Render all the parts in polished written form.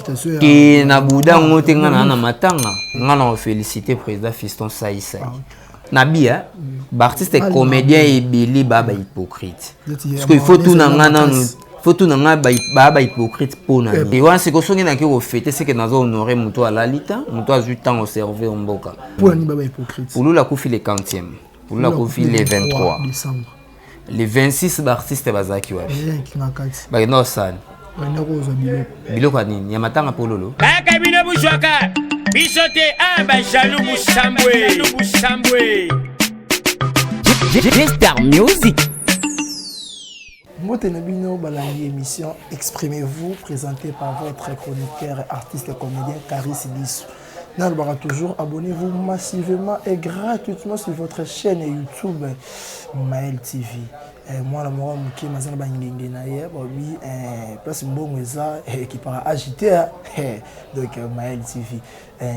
félicitation qui na bouda ngote ngana na matanga ngana féliciter président Fiston Saïsai Nabia artiste comédien et Billy baba hypocrite parce qu'il faut tout na ngana faut tout na baba hypocrite pour na et wan c'est que songi na ki ko fêter c'est que nazo honorer muto ala lita muto a 8 ans au servir mboka pour ni baba hypocrite pour la ko fi le 40e pour la ko fi le 23 décembre le 26 artiste bazaki wa ba no san biloko nini ya matanga pololo kaka bino bushwaka bisote aba jalou busambwe Star Music. Mbote Nabino Balangi émission Exprimez-vous présenté par votre chroniqueur artiste et comédien Caris Lissou. N'oubliez toujours, abonnez-vous massivement et gratuitement sur votre chaîne YouTube Maël TV. Moi, la mort qui m'a dit que oui, place bon qui para agiter donc Maël TV.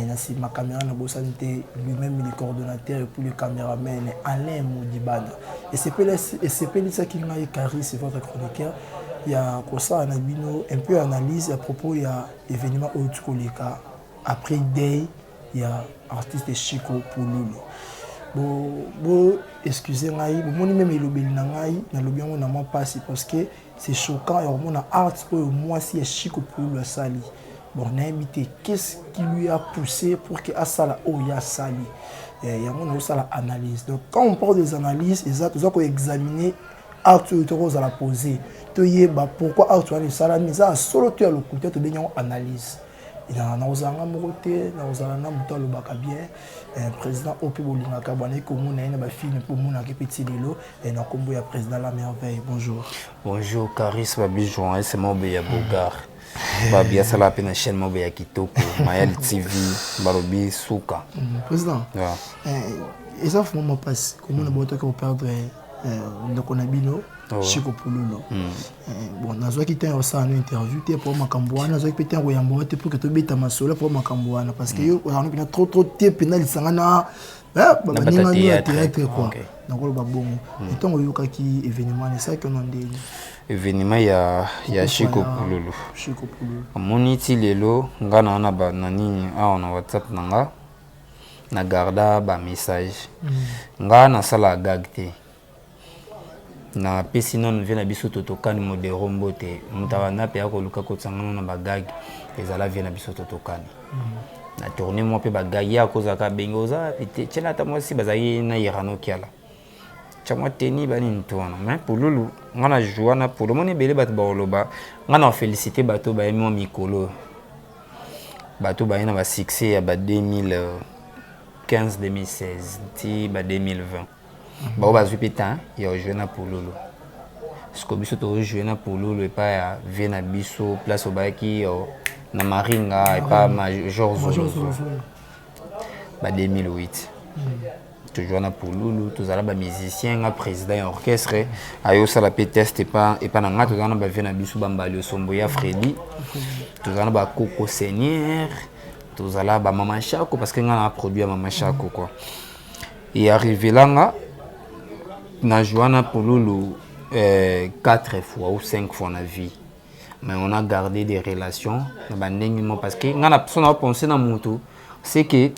Nasi ma caméra na bossanté lui-même le coordonnateur et puis le caméraman Alain Moudibana. Et c'est ça qui m'a Caris, c'est votre chroniqueur. Il y a quoi ça Nabino un peu analyse à propos il y a événement Otukoleka. Après Day, il y a artiste Chico Pouloulou. Bon, excusez-moi, bon, même le bel nangai, na le bien on a moins passé parce que c'est choquant et on a art pour moi si Chico Pouloulou sali. Bon, on a invité qu'est-ce qui lui a poussé pour que Asala Oya sali. Il y a mon aussi la analyse. Donc quand on parle des analyses, ils ont examiner art rose à la poser. Tu y bah pourquoi art tu as ça la mise à solo tu as le côté de bien analyse. Il y a un ozanga moté, na ozanga muto le bakabien, président Opi Bolingaka bwana ko mona ina ba fille pour mona ke petit lelo et na kombo ya président la merveille. Bonjour. Bonjour Caris Babijon, c'est Mobe ya Bogar. Babia sala pena chaîne Mobe ya Kitoko, Maël TV, Barobi Souka. Président. Et ça faut moi passe comment on boto ko perdre donc on a bino Chico Pouloulou. Bon, nazo qui t'a aussi une interview pour Makambouana, nazo qui t'a oyambo te pour que tu beta masolo pour Makambouana parce que yo on a trop de pénal sangana ba ninga ni théâtre quoi. Donc on va bon. Et ton yoka qui événement c'est ça qu'on a dit. Événement ya Chico Pouloulou. Chico Pouloulou. Moniti lelo ngana na ba nani na WhatsApp nanga na garda ba message. Ngana sala gagte. Na pesi non vient na biso totokani modero mbote mutawana pe akoluka kotsangana na bagag ezala vient na biso totokani na tourner mo pe bagag ya kozaka bengoza pite tshela ta mo si bazayi na irano kiala chamwa teni bani ntwana mais Pouloulou ngana joana pour le monde belé bat baoloba ngana féliciter bato ba emi mikolo bato ba ina ba succès ya ba 2015 2016 ti ba 2020 Bah, bah, zupita, il y a joué na Pouloulou. Ce que biso to joué na Pouloulou et pas vient na biso place au baki na Maringa et pas Major Zolo. Bah 2008. Tu joues na Pouloulou, tu as ba musicien, un président et orchestre, ayo sala pe test et pas na ngata tu as ba vient na biso bambali Somboya Freddy. Tu as ba Coco Seigneur, tu as ba Maman Chako parce que ngana produit Maman Chako quoi. Et arrivé là na Joana Pouloulou 4 fois ou 5 fois na vie. Mais on a gardé des relations parce que on a pensé na moto c'est que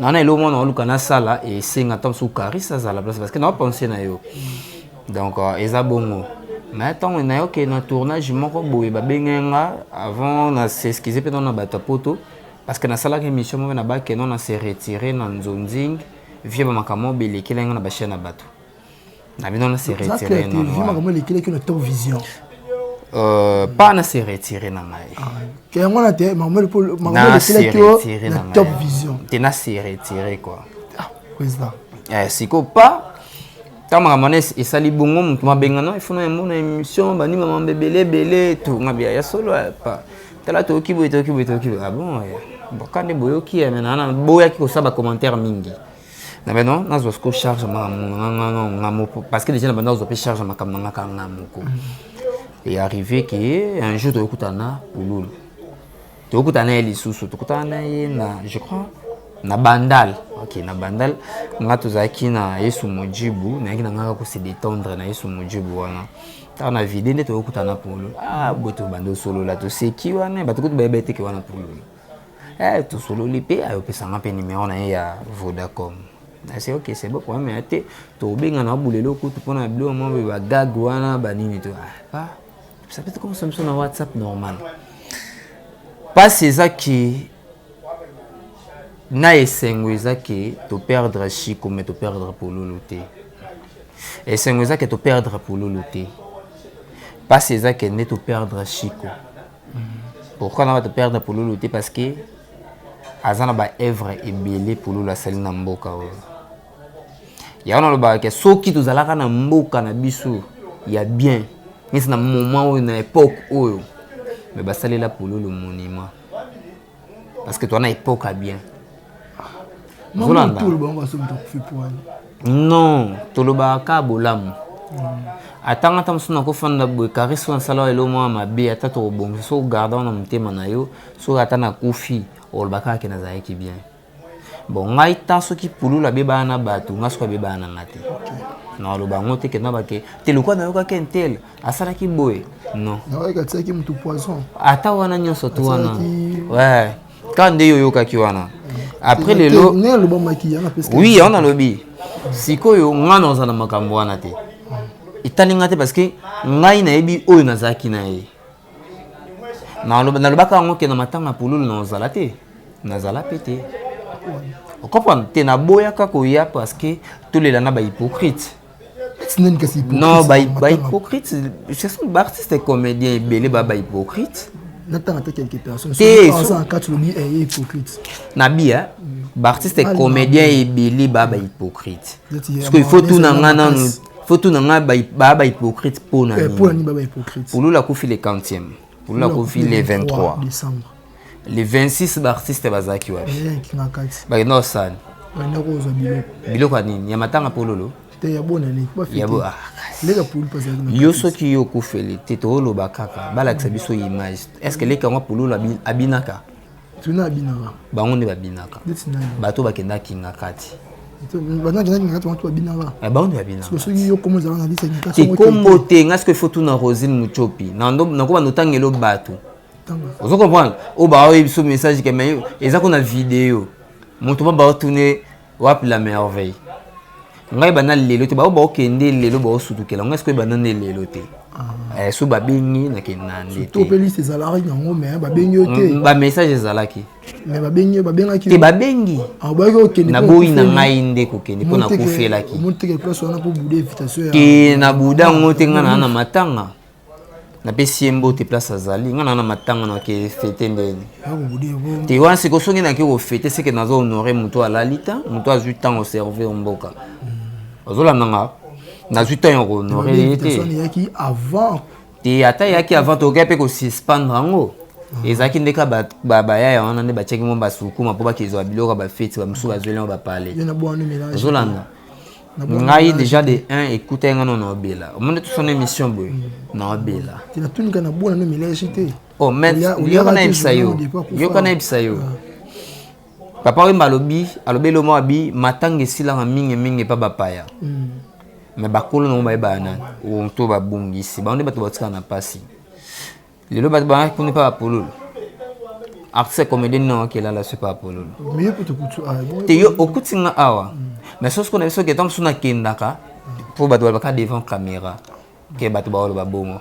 nana le monde on lukana sala et c'est ngatam sou Caris à la place parce que on a pensé na yo. Donc eza bongo. Mais tant on a OK na tournage moko boye ba bengenga avant na s'excuser pe na bata poto parce que na sala que mission mo na ba que non na se retirer na Nzonzing via ba makamo belekela na ba chaîne na bato. Na bino na se retirer non. Via makamo belekela que na Top Vision. Pas na se retirer na ngai. Que on a té makamo belekela que na Top Vision. Te na se retirer quoi. Ah, président. Siko pas tant makamo et sali bongo mutu mabengana il faut na mona émission bani maman belé tout ngabia ya solo pas. Tala to kibo ah bon bokande boyoki mais nana boyaki ko saba commentaire mingi. Na beno na zo ko charge ngamo parce que déjà na bando zo pe charge makamanga kangamoko. Et arrivé que un jour to kutana Pouloulou. To kutana elisusu to kutana na je crois na bandal. OK, na bandal nga tozaki na Yesu Mujibu, na ngina nga ko se détendre na Yesu Mujibu wana. Ta na vide nde to kutana polo. Ah, boto bando solo la to seki wana, ba to kutu ba bete ke wana polo. To solo lipe ayo pesa nga pe numéro na ya Vodacom. C'est OK, c'est bon pour mais ate to benga na bulelo kutu pona bilo mo ba gag wana ba nini to. Ah, ça peut être comme ça sur WhatsApp normal. Pas c'est ça qui na esengo ezaki to perdre Chico mais to perdre Pololo te. Esengo ezaki to perdre Pololo te. Pas c'est ça qui ne to perdre Chico. Pourquoi on va te perdre Pololo te parce que azana ba œuvre ebele Pololo asali na mboka o. Ya on lo ba ke soki to zalaka na mboka na biso ya bien. Ni na moment ou na époque oyo. Mais basali la Pololo monument. Parce que toi na époque a bien. Non, toloba ka bolamu. Atanga tamsuna ko fanda boy kariso na sala elo mo mabe ata to bon so garda na mtema na yo so ata na kufi olbaka ke na zaiki bien. Bon ngai taso ki pulula beba na batu ngasko beba na ngate. Na lo bango te ke na bake te lo kwa na yo ka kentel asala ki boy. Non. Na wa ka tsaki mtu poison. Ata wana nyoso to wana. Ouais. Quand ndeyo yo ka ki wana. Après le lot, oui, on a lobby. Si koyo ngana ozana makambo wana te. Italinga te parce que ngai na ebi oyo nazaki na ye. Na lobaka ngo ke na matanga pululu na ozala te. Nazala pété. On comprend te na boya ka koya parce que tous les lana ba hypocrite. Non, ba hypocrite, c'est son artiste et comédien belé ba hypocrite. N'attends pas quelques personnes. En quatre lobby est hypocrite. Nabia, artiste et comédien et belé baba hypocrite. Parce qu'il faut tout n'anga faut tout n'anga baba hypocrite pour nani. Pour nani baba hypocrite. Pour nous la coufi les 40e. Pour nous la coufi les 23 décembre. Les 26 artistes bazaki wa. Ba no san. Ba na roza bilo. Bilo kwa nini? Ya matanga pololo. Te ya bona ni pas fait. Ya bo. Les pour passer. Yo soki yo kufeli te to lo bakaka. Bala kisabiso image. Est-ce que les kanwa pololo abinaka? Tuna abinaka. Ba on ne babinaka. Bato bakenda kinga kati. Bana kinga kati watu abinaka. Ba on ne babinaka. Parce que yo comment ça na liste ni ka. Kombo te ngaske que faut tout na Rosine Muchopi. Na ndo na ko ba notangelo bato. Vous comprenez? Au bas il y a un message qui est et ça qu'on a vidéo. Mon tour va tourner wap la merveille. Ngai bana lelo te ba ba okende lelo ba osutu kela ngai sko bana ne lelo te. So ba bengi na kenande. To pe liste salari nango mais ba bengi te. Ba message ezalaki. Mais ba benga ki. Te ba bengi. Ah ba ko okende. Na boyi na ngai nde ko kende pona kufela ki. Mon te ke place wana pour bouder invitation. Ke na buda ngote ngana na matanga. Na pesi mbo te place azali ngana na matanga na ke fete ndeni te wana se ko songi na ke ko fete c'est que nazo honorer muto ala lita muto a 8 ans au servir mboka ozola nanga na 8 ans ko honorer te yaki avant te ata yaki avant to gape ko suspendre ngo ezaki ndeka ba ya wana ne ba cheki mo ba sukuma po ba kizo biloko ba fete ba musu ba zwela ba parler ozola nanga ngai déjà de 1 écouter ngano na obela on monde tout son émission boy na obela tu na tunika na bona no mélange te oh mais yo kana ibsayo papa we malobi alobelo mo abi matange sila nga mingi pa bapaya mais bakolo no ba bana on to ba bungisi ba on ba to batika na pasi lelo ba ba ko ne pas pololo artiste comédien non qui là là c'est pas pololo mais pour te kutu te yo okutinga awa mais ce qu'on a vu que tant que kindaka pour battre ba devant caméra que battre ba bongo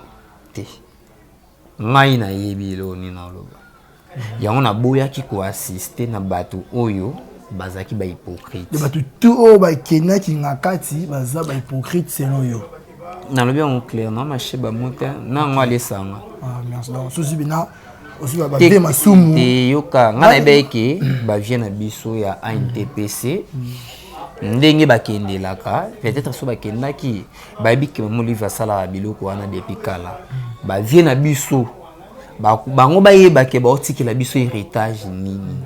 te ngai na yebilo ni na loba yango na boya ki ko assister na bato oyo bazaki ba hypocrite de bato tout o ba kena ki ngakati baza ba hypocrite selon yo na lobi en clair na ma cheba monta na ngwale sanga merci donc sosi bina aussi ba be masumu te yoka ngana beke ba vient na biso ya ANTPC ndenge bakendelaka peut-être so bakendaki babiki moliva sala biloko wana depuis kala ba vie na biso bango bayebake baotikela biso héritage nini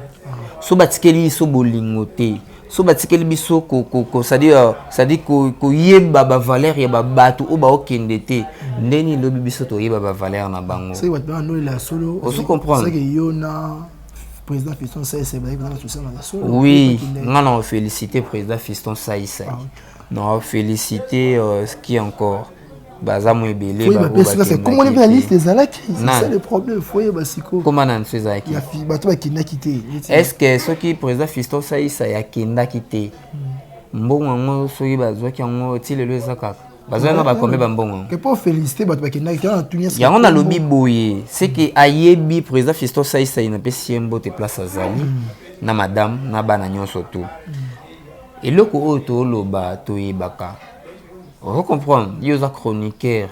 so batikeli so bolingo te so batikeli biso ko c'est-à-dire ko yeba ba valeur ya ba bato o baokende te ndeni lobi biso to yeba ba valeur na bango c'est what ba no la solo on se comprend c'est que yo na président Fiston Saïssa est dans la société. Oui, on a félicité président Fiston Saïssa. On a félicité ce qui est encore. Bazamo et Belé. Comment on est la liste des Alaki? C'est ça le problème. Comment on fait ça? Est-ce que ce qui est président Fiston Saïssa a quitté? Bon, ceux qui ont tiré le Zaka. Bazana va combien bambon. Que pour féliciter il y a un lobby boye. C'est que Ayebi président Fiston Saïssa il n'a pas si un beau place à Zali. Na madame na bananyo surtout. Et le ko auto loba to ibaka. On comprend, il y a des chroniqueurs.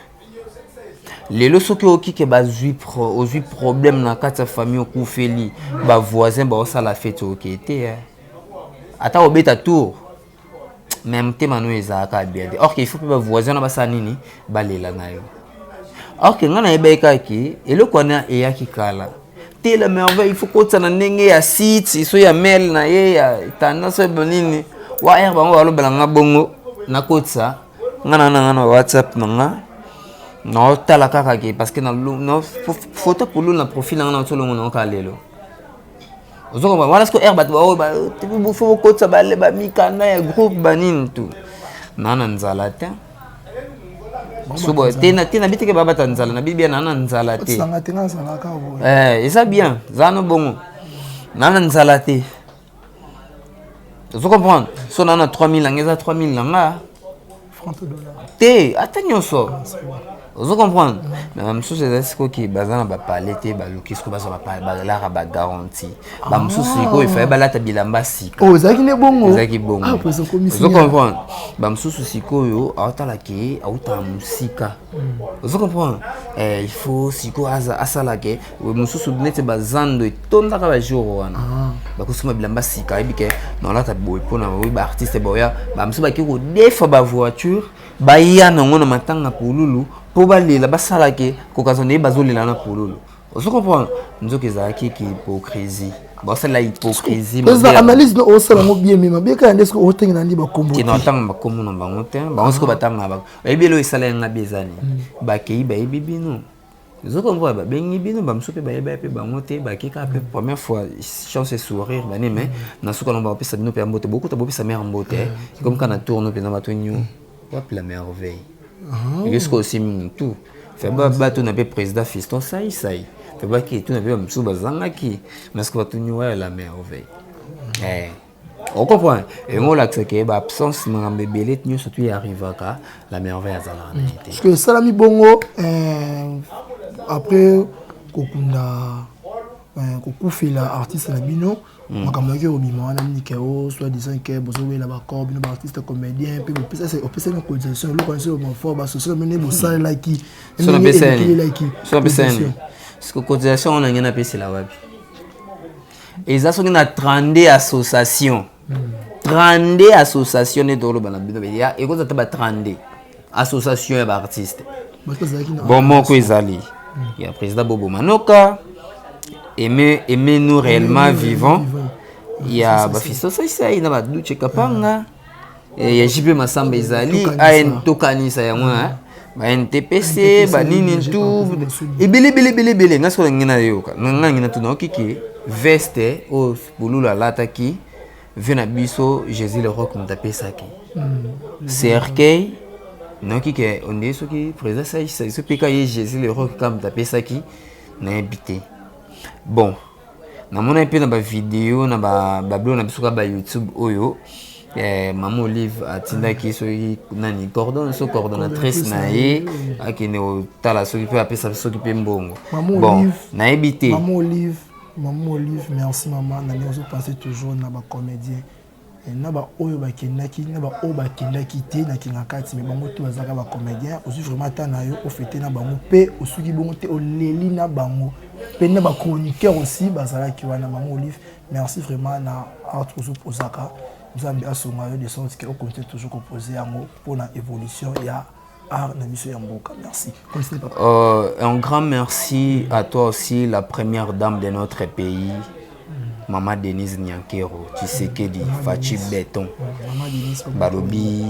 Les leçons qui ont des problèmes dans la famille, les voisins, ça la fête au qui était. Attends, au bêta tour. Même si on est à bien. Or, il faut que les voisins ne soient pas les là. Or, quand on est à qui, et le qu'on a et à qui kala. Telle merveille, il faut qu'on s'en ait à site, il soit à mail, na ya, tendance bonini. Wa air ba on va le balanga bongo na kotsa. Ngana WhatsApp nanga no tala kaka ke parce que na photo pour le profil ngana solo ngona ka lelo ozoko ba wala sko herbat ba tibu bufo ko tsa ba le ba mikana ya groupe banin tu nana nzala te subo tena bitike baba tanzala na bibia nana nzala te ça bien zano bongo nana nzala te ozoko comprendre so nana 3000 ngeza 3000 nga T, attention. Vous comprenez? Mais même si c'est ce qui est basé dans la palette, qu'est-ce que ça va la garantie. Même si c'est quoi il fait la tabilamba si. Oh, ça qui est bon. Ça qui est bon. Vous comprenez? Même si c'est quoi yo, autant la qui, autant musique. Vous comprenez? Il faut si quoi à ça la qui, même si c'est net basando et tout la va jour wana. Ba ko suma bilamba si ka ibike non la taboy pour na oui ba artiste boya, même si ba ki ko defa ba voiture, ba ya na ngona matanga pululu. Pour baler la basala qui qu'occasionné bazoli la na pololo. Vous comprenez? Nous que ça qui hypocrisie. Bon c'est la hypocrisie. Mais ça analyse no au sala mo bien mais bien quand est-ce que au tenga ndi ba kombo. Qui n'entend ba kombo no bango te. Ba on se ko batanga ba. E bien lo sala nga bezani. Ba ke ba bibi no. Vous comprenez ba bengi bino ba msope ba pe bango te ba ki ka pe première fois chance sourire ba ne mais na suka no ba pe sa bino pe ambote beaucoup ta bo pe sa mère ambote. Comme quand on tourne pe na ba to nyu. Hop la merveille. Qu'est-ce que c'est tout fait bah tout n'a pas président Fiston Saïssa fait bah qui tout n'a pas monsieur bazanga qui mais ce que tout nous la merveille on comprend et on l'a que bah absence na bébé nous surtout y arrive à la merveille à zala parce que salami bongo après kokunda kokufila artiste na bino makambo yake obima na nikeo soit disant que bozowe la ba corps bino ba artiste comédien puis ça c'est opération de cotisation le conseil au fort ba social mené bo sale like sur la PCN ce que cotisation on a ngena pesi la wapi et ça sont na 32 associations 32 associations ne dolo bana bino ya et quoi ça ba 32 associations ba artiste bon mon ko ezali il y a président Bobo Manoka aimez-nous réellement vivants. Il y a Fiston Saïssa, il y a Douche Kapanga, il y a JP Massamba Izali, AN Tokanisa Yamwa, NTPC, Banini tout. Et belé, n'a ce qu'on a eu. N'a tout qui veste au Bouloula Lataki, Venabiso, Jésus le roc, on tapé ça qui. Cercueil, non qui on est ce qui présente Saïssa, ce PKI, Jésus le roc, comme tapé ça qui n'a habité. Bon, na mona pe na ba vidéo na ba blog na biso ka ba YouTube oyo maman Olive atinda ki so nani coordonnatrice na ye akine o tala so ki pe apesa so ki pe mbongo. Bon, na ebité maman Olive merci maman na nous penser toujours na ba comédien na ba oyo ba kindaki na ba o ba kindaki te na kingakati mais bango to bazaka ba comédien aussi vraiment ta na yo o fêter na bango pe o suki bongo te o leli na bango pe na ba chroniqueur aussi bazala ki wana maman Olive merci vraiment na art ozo posaka nous ambi asonga yo de sorte que o compter toujours composer yango pour la évolution ya art na biso ya mboka merci. Un grand merci à toi aussi la première dame de notre pays. Maman Denise Nyankero, Tshisekedi, Fachi Béton, Barobi,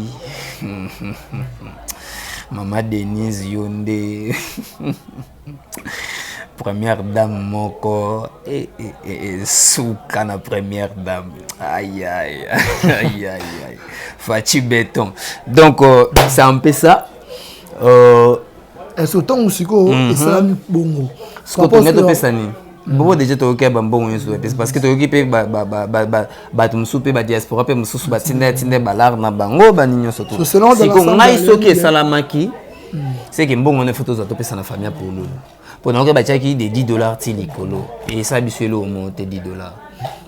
Maman Denise Yonde, première dame moko et souka na première dame aïe aïe aïe aïe Fachi béton donc c'est un peu ça est-ce autant musiko et ça bongo ce que tu n'as pas pensé bon déjà tu as bon parce que tu occupé ba tu soupe ba diaspora pe mususu ba tinde balar na bango ba ninyo surtout si ko ngai soki salamaki c'est que bon on est photos à ça na famille pour nous pendant que bachaki de $10 ti likolo et ça bisuelo monte $10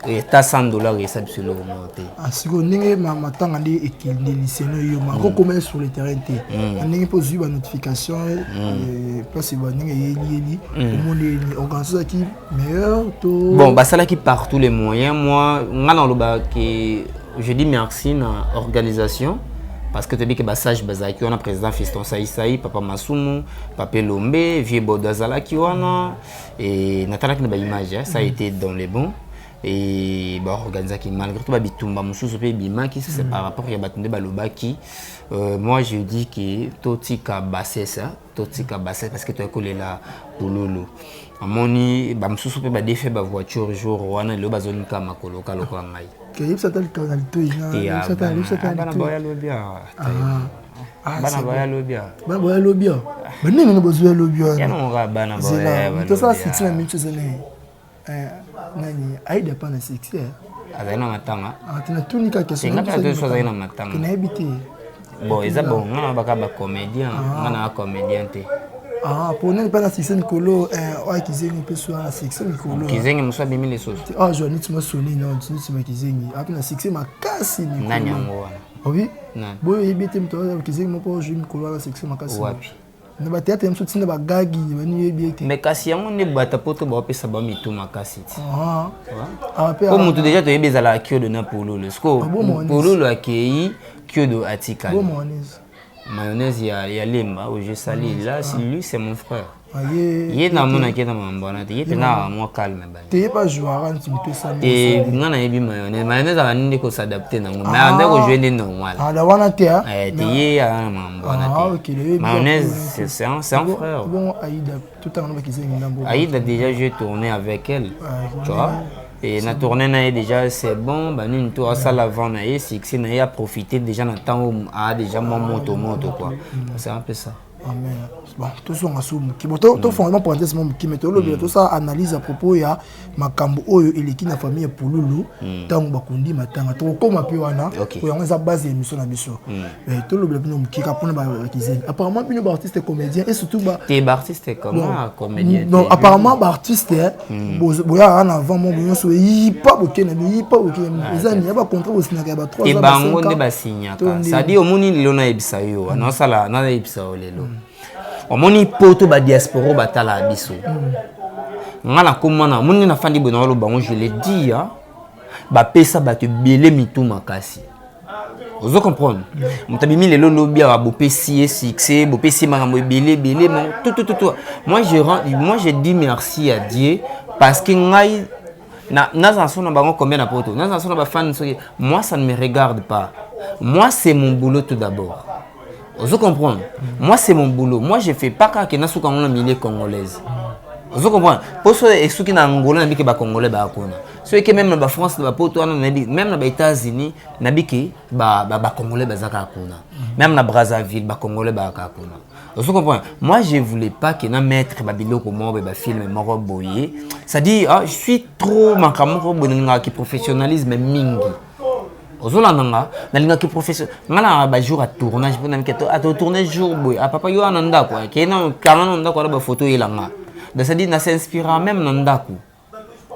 et ta $100 et ça bisuelo monte asiko ndenge matanga ndi ekindi liseno yo mako comment sur le terrain te ndenge po zuba notification parce que ndenge yeli monde organisation qui meilleur to bon bah ça qui par tous les moyens moi ngana loba que je dis merci na organisation parce que tu dis que Bassage Bazaki, on a président Fiston Saïsaï, Papa Masumu, Papa Lombe, Vieux Bodazala qui wana et Nathalie qui n'a pas image, ça a été dans les bons et bah organisation malgré tout Bitumba Mususu pe Bima qui c'est par rapport à Batunde Balobaki. Moi je dis que Totika Bassé ça, Totika Bassé parce que tu as collé là pour Lolo. Amoni ba Mususu pe ba défait ba voiture jour wana le bazoni ka makolo ka lokwa ngai. Que ça t'a le canal tout ina ça t'a bana boya lobia bana boya lobia bana boya lobia mais nini ne boya lobia ya non ga bana boya tout ça c'est une même chose nani aide pas na sexy azana matanga tuna tunika question ngata to so azana matanga na habité bon eza bon ngana baka ba comédien ngana comédien te pour ne pas la section Nicolo ouais kizengi pe sur la section Nicolo kizengi muso bimi les sauces je ni tu me sonné non tu me kizengi après la section makasi Nicolo nani yango wana oui nani boyo yebete mto kizengi moko je Nicolo la section makasi wapi na ba théâtre mso tina ba gagi bani yebete mais kasi yango ne bata poto ba pesa ba mitu makasi pe ko mutu déjà to yebeza la kio de na pololo sko pololo akei kio de atika bon mayonnaise mayonnaise ya lemba où je salue là lui c'est mon frère il est dans mon akita mambona il est là moi calme ba tu es pas joueur tu me peux ça et ngana yebi mayonnaise a ninde ko s'adapter nango mais ande ko jouer des normal la wana te tu es à mambona mayonnaise c'est un frère bon Aïda tout à l'heure qui s'est mis Aïda déjà j'ai tourné avec elle tu vois et na tourné na déjà c'est bon bah nous tout ça l'avant na c'est na a profité déjà na temps a déjà mon moto quoi c'est un peu ça amen bon tout ça on assume qui boto to fondement parenthèse mon qui metto lo tout ça analyse à propos ya makambo oyo eleki na famille Pululu tango bakundi matanga to koma pe wana ko yango za base émission na biso to lo bino mukika pona ba kizen apparemment bino ba artiste comédien et surtout ba t'es artiste comment comédien non apparemment ba artiste boya en avant mon bonyo so yi pas bokena yi pas bokena ezani ya ba contrat osina ka ba 3 ans et bango nde ba signa ka ça dit omoni lelo na ebisa yo na sala na ebisa lelo omoni poto ba diaspora batala biso ngala komana moni na fandi bona lo bango je l'ai dit ba pesa ba te belé mitu makasi vous comprenez mutabimi lelo lobia ba bopesi succès bopesi makambo belé tout moi je dis merci à Dieu parce que ngai na sona bango combien na poto na sona ba fan moi ça ne me regarde pas moi c'est mon boulot tout d'abord. Vous comprenez? Moi, c'est mon boulot. Moi, je ne fais pas que je suis dans milieu congolaise. Vous comprenez? Pour ceux qui sont en Angola, ils sont congolais. Ceux qui même en France, même aux États-Unis, ils sont congolais. Même à Brazzaville, ils sont congolais. Vous comprenez? Moi, je ne voulais pas que je mette des films boyé. C'est-à-dire, je suis trop qui professionnalisme mingi. Ozolanga nalinga ki professionnel ngala ba jour à tournage pour na keto à tourner jour boy a papa yo ananda quoi kena kana nanda quoi ba photo yelanga da ça dit na s'inspire même nanda ko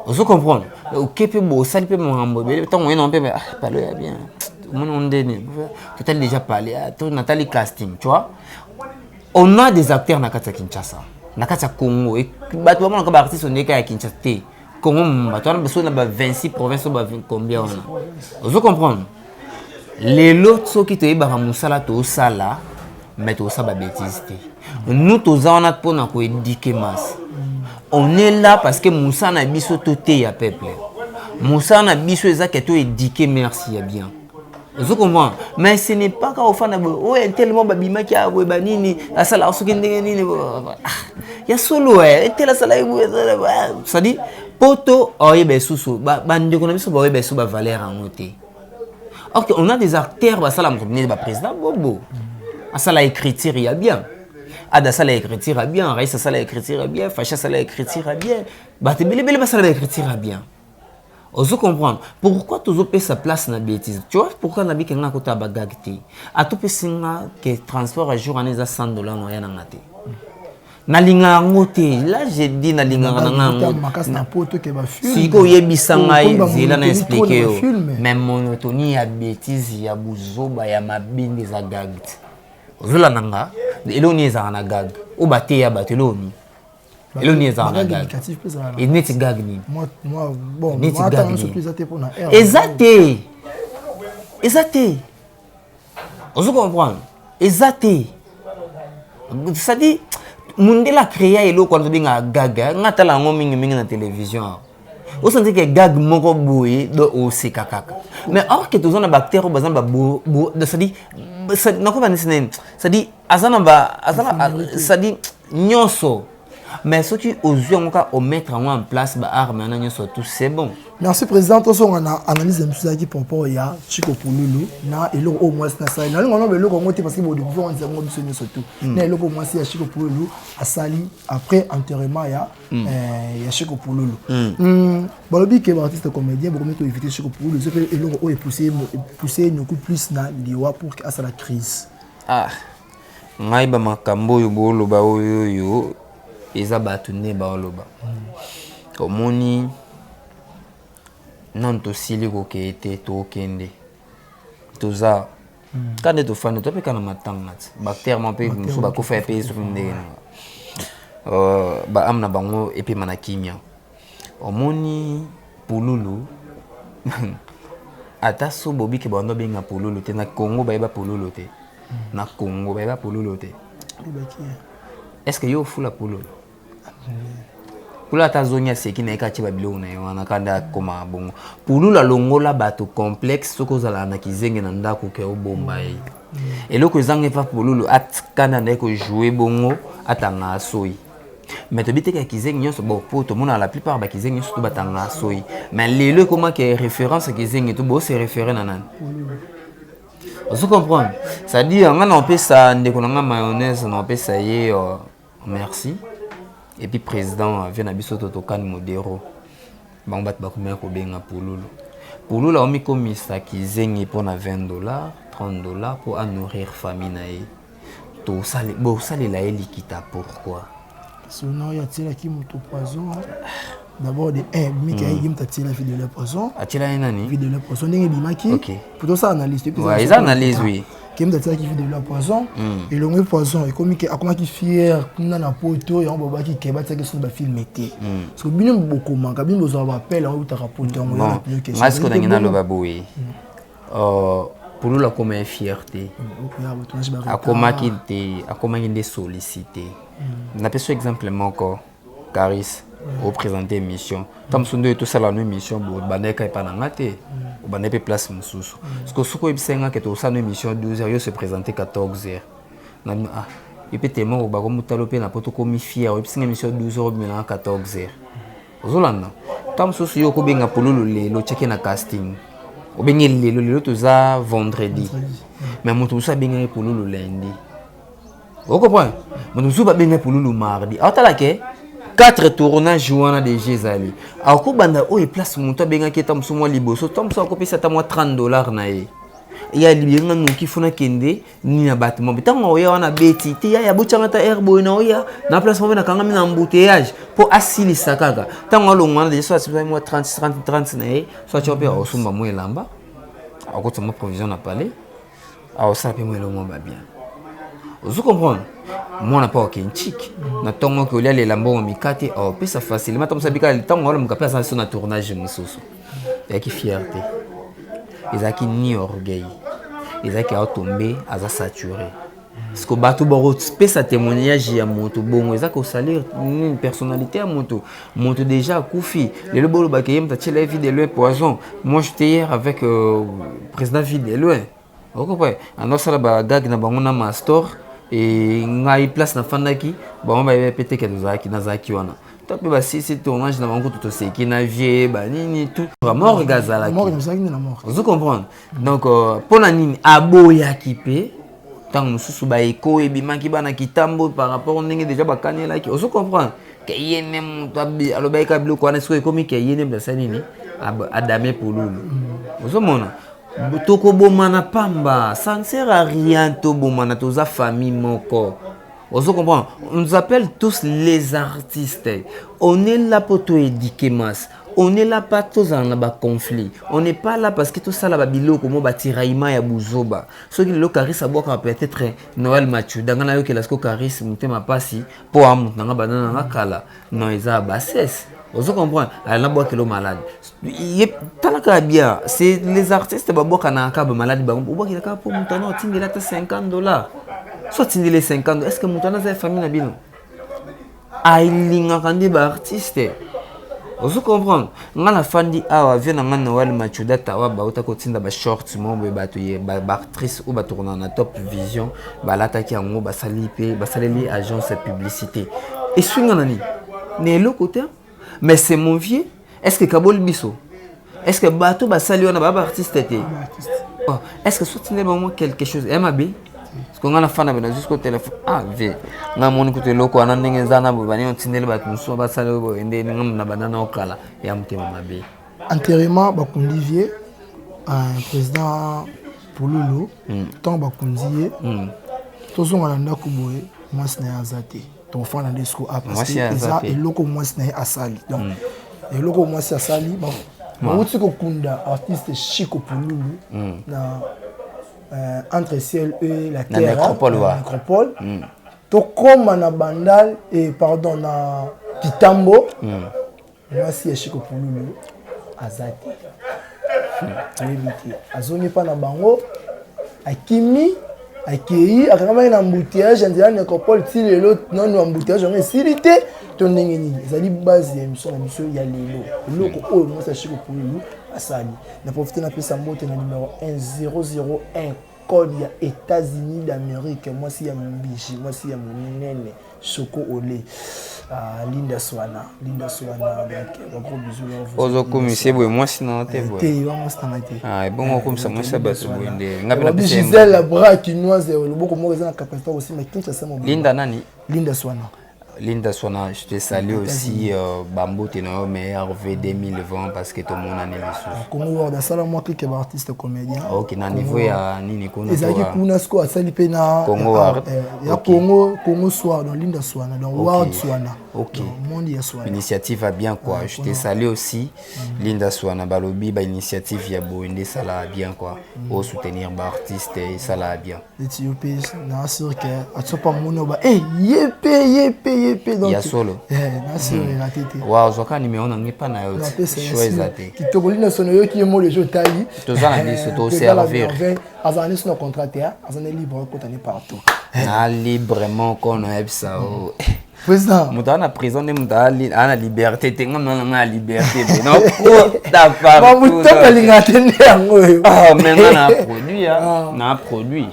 ozo comprendre o kepe bo sali pe mongambo be tant on pe parler bien mon on dene tu as déjà parlé à ton Nathalie casting tu vois on a des acteurs na kata Kinshasa na kata Congo et ba to ba artiste on est ka Kinshasa Congo, tu as 26 provinces, combien on a. Vous comprenez? Les autres qui te disent que tu as là, mais tu as des bêtises. Nous, tous on a pour nous éduquer masse. On est là parce que Moussa n'a pas tout à peuple. Moussa n'a pas tout éduqué, merci bien. Vous comprenez? Mais ce n'est pas quand on fait un tellement babima qui a banini, la salle à ce qu'il y a solo, tel la salle, ça dit, poto, oye, sous, bande qu'on a mis sur le valeur en côté. Or, on a des acteurs, ça l'a combiné, président Bobo. Ça l'a écriture, il y a bien. Ada ça l'a écriture, bien. Raïssa, ça l'a écriture, bien. Facha, ça l'a écriture, bien. Batebele, ça l'a écriture, bien. Vous comprenez pourquoi tu as sa place dans la bêtise? Tu vois pourquoi on a dit que nous avons bagagité. À tout petit que transport à jour en est à $100 non rien ngate. Na linga ngote là j'ai dit na linga ngote. Si ko yebisanga zela na expliquer même monotonie ya bêtise ya buzoba ya mabindi za gagite. Zula nanga eloni za na gag. O bate ya bateloni. Et le niaise en gag. Et net gag ni. Moi bon, net gag ni. Exacté. Exacté. Vous comprenez? Exacté. Ça dit mundela créer elo quand binga gag, ngata la ngomingi mingi na télévision. Vous sentez que gag moko boye do o sekakaka. Mais or que tous on a bactéries bazan ba ça dit ça nako ba nisene. Ça dit azana ça dit nyonso. Mais ce qui aux yeux on mettre en place ba arme na surtout c'est bon. Merci président on a analyse un peu qui propos ya Chiko Pululu na elo au moins na ça na ngolo belo ko ngoti parce que bo découvrir on zango biso surtout na elo ko moins ya Chiko Pululu asali après enterrement ya Chiko Pululu balobi que artiste comédien beaucoup mettre éviter Chiko Pululu c'est que elo o pousser beaucoup plus na liwa pour que ça la crise ngai ba makambo yo bolo ba oyo eza batune ba oloba omoni non to sili ko kete to kende toza quand tu fais tu peux quand même attendre bactère mon pays muso ba ko faire pays sur ndenge ba amna bango et puis manakimia omoni pululu ata so bobi ke bando benga pululu te na Congo ba eba pululu te na Congo ba eba pululu te est-ce que yo fula pululu Pula tazonia seki na eka chiba bilo na yo anakanda koma bongo pulula longola bato complexe soko zala na kizenge na ndako ke obomba yi eloko zange fa pululu atkana na ko jouer bongo atanga asoi mais to biteka kizenge nyonso bo poto mona la plupart ba kizenge nyonso to batanga asoi mais lelo comment que référence kizenge to bo se référer na nani vous comprenez ça dit on a peut ça ndeko na mayonnaise on peut ça y merci. Et puis président vient à bisoto tokan modero. Bangat bakumya ko benga pululu. Pululu omi komisa kizengi pona $20, $30 pour nourrir famille nae. To sali bo sali la elikita pourquoi? Sinon y a-t-il qui muto poison? D'abord de Michael Gim t'attire la vie de la poison. Attila nani? Vie de la poison n'engue bimaki. OK. Pour tout ça analyse. Ouais, ils analysent oui. Qui me t'attire qui vie de la poison et le poison et comme qui a comment qui fier na na poto et on va qui keba t'attire sur ba film été. Parce que bino beaucoup manka bino besoin appel on ta rapporter on va plus que ça. Est-ce qu'on a ngina lo baboui? Pour nous la comme fierté. A comment qui te a comment il est sollicité. On appelle ce exemple encore Caris au présenter mission. Tam sunde tout ça la mission bo baneka pa na ngate. Au banepé place mususu. Parce que ce qu'on sait que tout ça une mission 12h yo se présenter 14h. Na et puis tellement au bago mutalopé na poto komi fier, et puis une mission 12h mais na 14h. Ozolanda. Tam susu yo ko benga pololo le checker na casting. O benga le to za vendredi. Mais mutu ça benga pololo lundi. Vous comprenez? Mutu ba benga pololo mardi. Atala ke 4 tournages wana de Jézali. Ako banda o e place monta benga ki tam so mo liboso tam so ko pesa tam $30 na ye. Ya libyenga nuki funa kende ni na batiment. Bitango oya wana beti te ya buchanga ta airboy na oya na place mo na kanga mina embouteillage pour asili sakaka. Tango longwana de so asipa mo 30 na ye so chope o sumba mo elamba. Ako tamo provision na palais. A o sape mo elongo ba bien. Vous comprenez? Moi n'a pas aucun chic. Na tongo que les lambons mikate oh puis ça facilement comme ça bika le temps on me capable ça sur un tournage mususu. Et qui fierté. Ils a qui ni orgueil. Ils a qui a tombé à saturé. parce que bato baro pesa témoignage ya moto bongo eza ko salir une personnalité à moto déjà koufi le bolo ba kayem ta tchela vie de loin poison. Moi j'étais hier avec président vie de loin okopé ando sala ba gag na bango na master et ngai place na fandaki ba ba pété que zaki na zaki wana top ba si tournage na bango tout seki na vie ba nini tout mort gazala mort zaki na mort vous comprenez donc pour la nini aboya kipé tant mususu ba eko ebimaki bana kitambo par rapport ndenge déjà bakanela ki oso comprendre que yene mutu alobaika biloko wana siko ekomi ke yene mbasa nini adame polulu oso mona toko bomana pamba ça ne sert à rien to bomana toza famille moko oso comprendre on nous appelle tous les artistes on est là pour te éduquer masse. On est là pas tous en bas conflit. On n'est pas là parce que tout ça là babilo comme batiraima ya buzoba. Ce qui le charisme aboka peut-être Noël Mathieu. Dangana yo que lasko charisme mutema pasi po amu nanga banana nga kala. Non isa bassesse. Vous comprenez? Elle a boire que le malade. Il talaka bien. C'est les artistes baboka na ka malade ba boka ki ka pour mutano tindela ta $50. Soit tindele 50. Est-ce que mutana za famille na bino? Ailinga kandi ba artiste. Vous comprenez? Nga la fandi awa vient na Noël Mathieu data wa ba utako tinda ba shorts mo be ba to ye ba actrice ou ba tourna na Top Vision ba lataki yango ba salipe ba saleli agence publicité. Et swinga nani? Ne le côté mais c'est mon vieux. Est-ce que Kabol Bisso? Est-ce que bato ba sali wana ba artiste était? Oh, est-ce que soit tinda ba moi quelque chose MAB? Parce qu'on a la fan avec jusqu'au téléphone. Ah, vie. Na mon côté loko ana ndenge zana bani on tindele bat muso ba sala bo ende ngam na banana okala ya mtema mabe. Enterrement ba convivier un président Polulu tant ba kondier. Tozo ngala ndako boye mwasi na azate. To fana disco a parce que ça et loko mwasi na asali. Donc et loko mwasi asali ba. Mouti ko kunda artiste Chico Polulu na entre ciel et la terre, la nécropole. Comme na bandal et pardon na Pitambo. Moi si Chico Polulu azati. Azoni pa na bango akimi akei akama na embouteillage ndela nécropole ti lelo non embouteillage on silité to ndenge nini ezali base ya émission ya lelo loko oyo moi si Chico Polulu asali na profiter na pesa mbote na numéro 1001 code ya États-Unis d'Amérique. Moi si ya mbishi, moi si ya monene Choco Olé. Linda Swana, donc gros bisous là. Ozo comme c'est bon moi sinon t'es bon. T'es moi c'est ah bon comme ça moi ça basse bonde. Ngapela Gisèle la bras chinoise le beaucoup moi dans capacité aussi mais qui ça mon Linda nani? Linda Swana. Linda Swana, je te salue aussi Bambo Teno meilleur V 2020 parce que tout le monde a une émission. Congo dans ça là moi qui est artiste comédien. OK, na niveau ya nini kuna. Ezaki kuna sko asali pena Congo ya Congo soir dans Linda Swana dans World Swana. OK. Monde ya Swana. L'initiative va bien quoi. Je te salue aussi Linda Swana balobi ba initiative ya Boende ça là bien quoi. Pour soutenir ba artiste et ça là bien. Éthiopie na sûr que atsopa mono ba yep donc ya solo na sûr la tete waaw zoka nimeona ngipa na yote choiza te kitogolina sono yo ki mo le jeu tali tozana ndiso to servir azani sino contrat ya azani libre ko tani partout na librement qu'on a ça président mutana prison ne mutali ana liberté te ngam na liberté mais non ko ta part ba mutaka linga tende yango ah mais na produit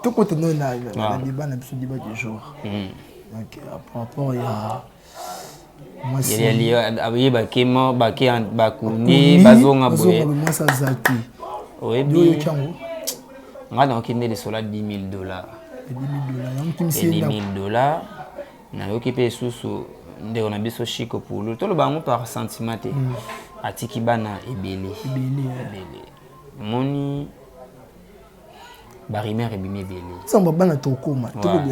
tout côté non na débat na biso débat du jour. Donc par rapport à moi c'est il y a oui bakema bakuni bazonga boye moi ça zati oui bien nga donc il est sur $10,000 $10,000 na yokipe susu nde on a biso Chico Polulu to lo bango par sentiment te atiki bana ebele moni Barimer et Bimé Bélé. Ça m'a bana tokoma.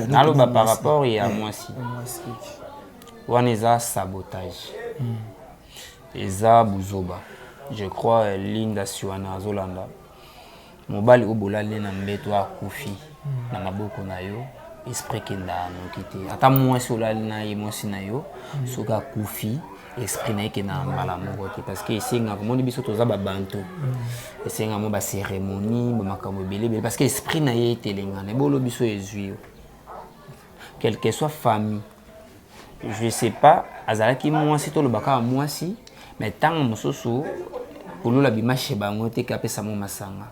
Naloba par rapport à moi si. On est à sabotage. Eza buzoba. Je crois Linda Swana Zolanda. Mobile obola lena mbeto akufi. Na maboko na yo. Esprit kenda no kité. Ata moi sola na emosi na yo. Soka kufi. esprit na yeke na mbala moko te parce que esenga komoni biso toza babantu esenga mo bacérémonie bamakambo ebele parce que esprit na ye etelengana ebolo biso ezwi quelle que soit famille je sais pas azalaki mwasi tolobaka mwasi mais ntango mosusu polula bimashe bango te kapesa mo masanga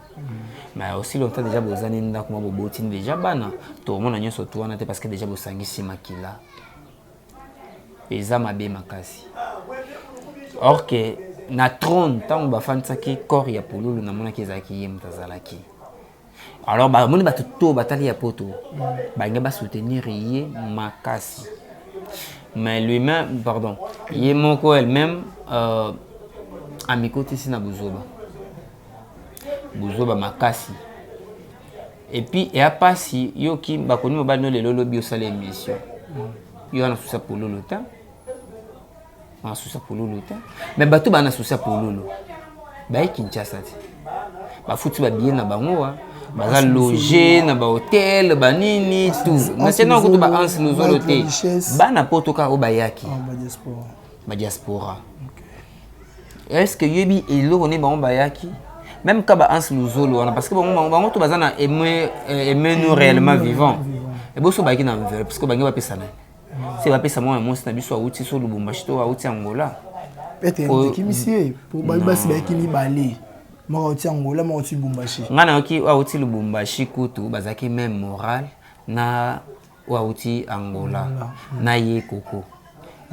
mais aussi longtemps déjà bozani ndako mo bobotini déjà bana tomona nyonso to wana te parce que déjà bosangisi makila eza mabe makasi or que na trône ntango bafanisaki corps ya polulu namonaki ezalaki ye moto azalaki alors bamoni bato to batali ya poto bange basoutenir ye makasi mais lui-même pardon ye moko elle-même amikotisi na buzoba makasi et puis et apasi yoki bakoni mobali no lelo lobi osala émission yo ana susa polulu ta ana susa polulu ta mais bato bana susa polulu bayi Kinshasa ti bafuti ba bien na bango wa baza loger na ba hôtel banini tout maintenant ko to ba ans lozolo te bana potoka o bayaki ba diaspora est-ce que yebi elo ne ba on bayaki même quand ba ans lozolo parce que bango to baza na aimer nous réellement vivant et boso bayaki na enveloppe parce que bango ba pesa na c'est ba pesa moi na biso auti so Lubumbashi to auti Angola peut-être qui monsieur pour ba basi ba kini balé moi auti Angola moi auti Lubumbashi ngana oki auti Lubumbashi kutu bazaki même moral na auti Angola na ye koko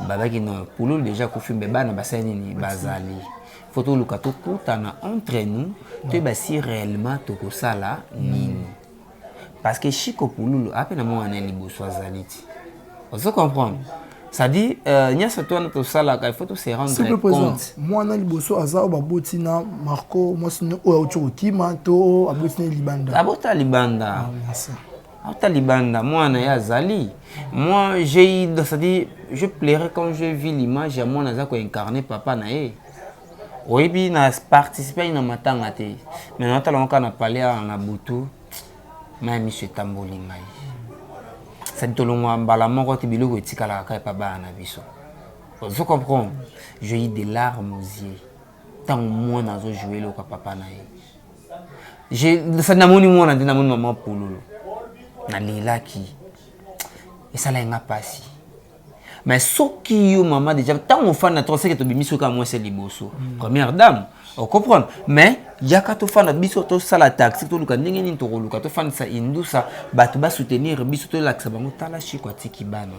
babaki no pululu déjà kufimbe bana basani ni bazali photo lukato kutana entre nous te basi réellement tokosala nini parce que Chico pululu apena mo wana liboso azaliti vous comprenez ça dit nyasa to na to sala ka il faut se rendre compte moi na liboso aza baboti na Marco moi sino o otima to aboti na libanda abota libanda abota libanda moi na ya zali moi j'ai ça dit je plairais quand je vis l'image à moi naza ko incarner papa na ye oyebi na participer na matanga te mais na tala on a parlé na butu mais monsieur tamboli ngai c'est tout le monde bala moko ti biloko etikala ka pa ba na biso vous comprenez j'ai eu des larmes aux yeux tant moi nazo jouer le papa na ye j'ai ça na moni moi na moni maman pololo na lilaki et ça la nga pasi mais soki yo maman déjà tant on fan na trop c'est que to bimiso ka moi c'est liboso première dame on comprend mais yaka to fan na biso to sala taxi to luka ndenge nini to luka to fan sa indusa bato ba soutenir biso to laksa bango tala chiko atiki bana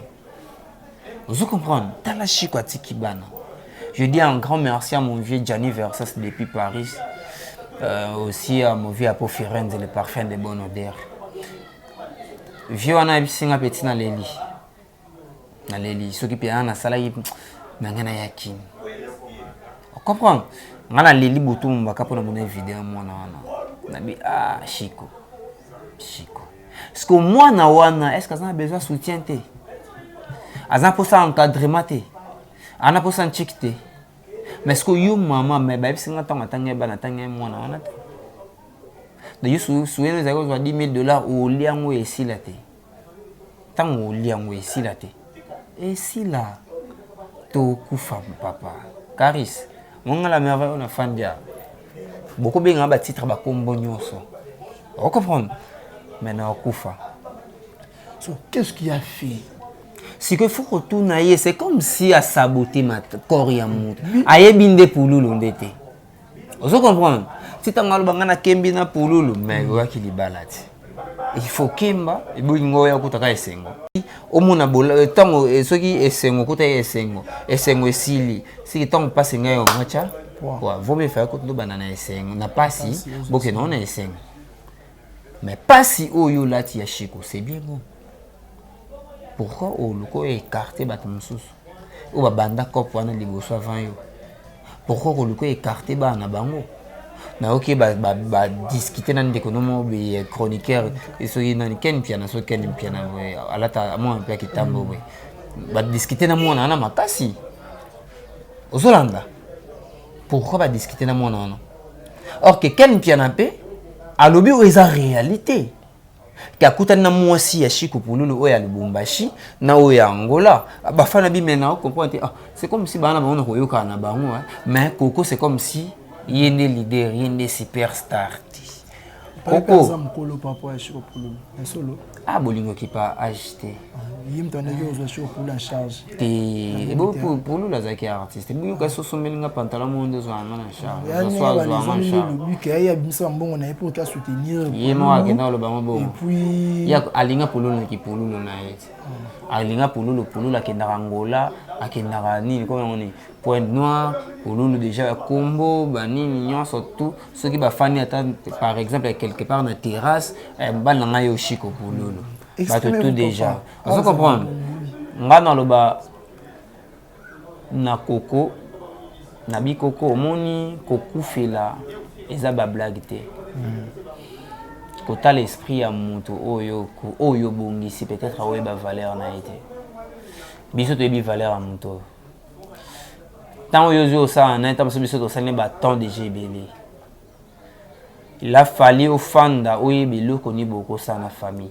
vous comprenez tala chiko atiki bana je dis un grand merci à mon vieux Gianni Versas depuis Paris aussi à mon vieux Apo Firenze le parfum de bonne odeur vieux wana bisinga petit na leli soki pe ana sala yi nangana yakini on comprend ngana leli butu mbaka pona mona vidéo mwana wana nabi Chico est-ce que mwana wana est-ce que ça a besoin de soutien te azan pour ça encadrement te ana pour ça check te mais est-ce que yo maman mais ba bisinga tanga bana tanga mwana wana te de yo souvenez za ko $10,000 au liango esila te tango liango esila te esila to kufa papa Caris mon la merveille on a fandia beaucoup bien ba titre ba kombo nyonso on comprend maintenant kufa so qu'est-ce qu'il a fait c'est que faut retourner c'est comme si a saboté ma corps ya moto ayebinde pululu ndete on comprend si tanga lo bangana kembi na pululu mais waki libalati il faut kemba et bolingo ya kutaka esengo omona bola tango soki esengo kuta esengo esili si tango passe ngai o macha quoi vaut mieux faire kuto banana esengo na pasi boke non na esengo mais pasi oyo lati ya Chico c'est bien bon pourquoi o loko écarté bato mususu o ba banda cop wana liboso avant yo pourquoi o loko écarté ba na bango na ok ba discuter nan d'économie be chroniqueur et so yina ken piana so ken piana alata mo pia kitambo we ba discuter na mona na makasi ozolanda pourquoi ba discuter na mona or que ken piana pe alobi o eza réalité ki akuta na mwasi ya Chico Pululu oya Lubumbashi na oya Angola bafana bimena o comprendre c'est comme si bana baona koyoka na bango mais Coco c'est comme si yende leader yende superstar Coco mkolo papa ya Chico Pululu solo bolingo ki pa acheter yim tande ki ozo Chico Pululu en charge te bo Pululu la zaki artiste bu ka so somelinga pantalon mondo zo na charge so so zo le que ya bimisa mbongo na pour ta soutenir yemo akenda lo bango bo et puis ya alinga Pululu ki Pululu na yete alinga Pululu akenda Angola akenda nini comme on est Pointe Noire Pululu déjà combo banini nyonso tout ceux qui ba fani attendre par exemple quelque part na terrasse bananga yo Chico Pululu ba tout déjà vous comprenez ngana loba na Coco na bi Coco omoni kokufela eza ba blague te kota l'esprit ya mutu oyo bongisi peut-être oyo ba valeur na été biso to bi valeur ya mutu tant oyo ça na tant biso to sane ba temps de GBL il a fallu au fanda oyo biloko ni boko ça na famille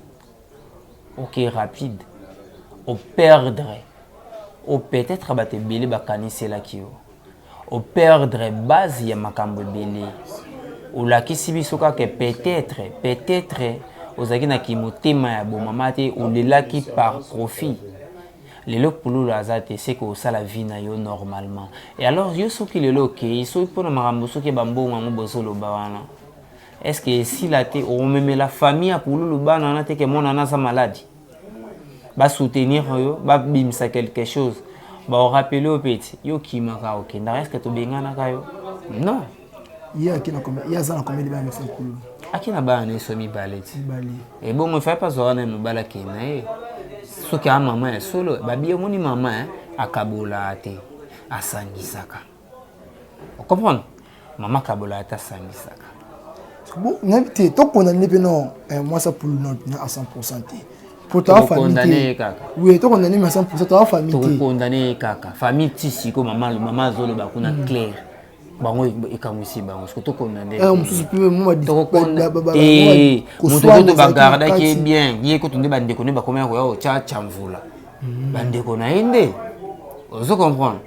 ok rapide au perdre au peut-être ba te belé ba kanisela kio au perdre base ya makambo belé ou la kisi biso ka que peut-être ozaki na kimotema ya bo mama te ou lelaki par profit lelo Pululu azate c'est que ça la vie na yo normalement et alors yo soki lelo ke so pona makambo soki bambongo ngo bosolo bawana est-ce que si la te o même la famille à Pululu bana na te que mon ana sa maladie ba soutenir yo ba bimsa quelque chose ba o rappeler au petit yo kimaka ok na est-ce que to bengana ka yo non ya kina comme ya za na comédie ba avec Pululu akina ba na so mi baleti bali et bon me fait pas zona no bala kina soki a maman ya solo babi moni maman akabola te asangisaka vous comprenez maman kabola ta sangisaka bon n'habité to condamné pe non moi ça pour non à 100% pour ta famille oui to condamné mais 100% ta famille to condamné kaka famille tisi ko maman zolo ba kuna clair bango ekamwisi bango ce que to condamné mususu pe moi dit to condamné mutu ba garda qui bien yé ko tunde bande ko ne ba komya ko yo cha chamvula bande ko na ende vous comprenez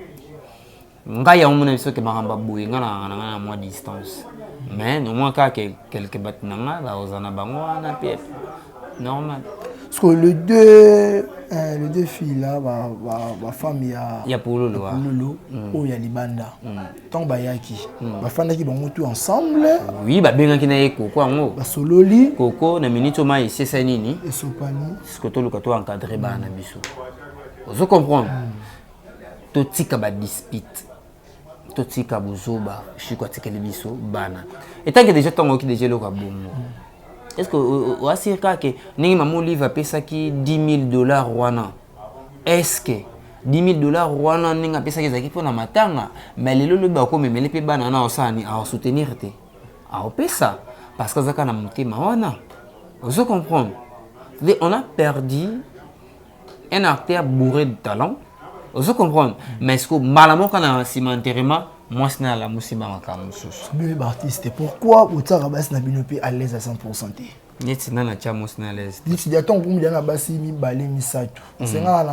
ngaya umuna biso ke makamba boye ngana moi distance mais no moins ka quelque bat nanga la ozana bango na pep normal parce que les deux filles là ba femme ya Pululu o ya libanda tant bayaki ba fanda ki bango tout ensemble oui ba benga ki na Coco ngo ba sololi Coco na minute ma ici c'est nini et sopani ce que to luka to encadrer bana biso vous comprenez to tika ba dispute to tika buzoba Chico atikeli biso bana et tant que déjà tongo ki déjà loka bomo est-ce que o asirka que ningi mamu livre pesa ki $10,000 wana est-ce que $10,000 wana ninga pesa ki zaki pona matanga mais lelo le ba ko memele pe bana na osani a soutenir te a pesa parce que zaka na mutema wana vous comprenez on a perdu un acteur bourré de talent vous comprenez mais est-ce que malamo kana cimenterement moi c'est la musiba makamusus bien artiste pourquoi otaka basi na binope à l'aise à 100% neti na cha mos na l'aise neti ya ton kumbi na basi mi balé misato c'est nga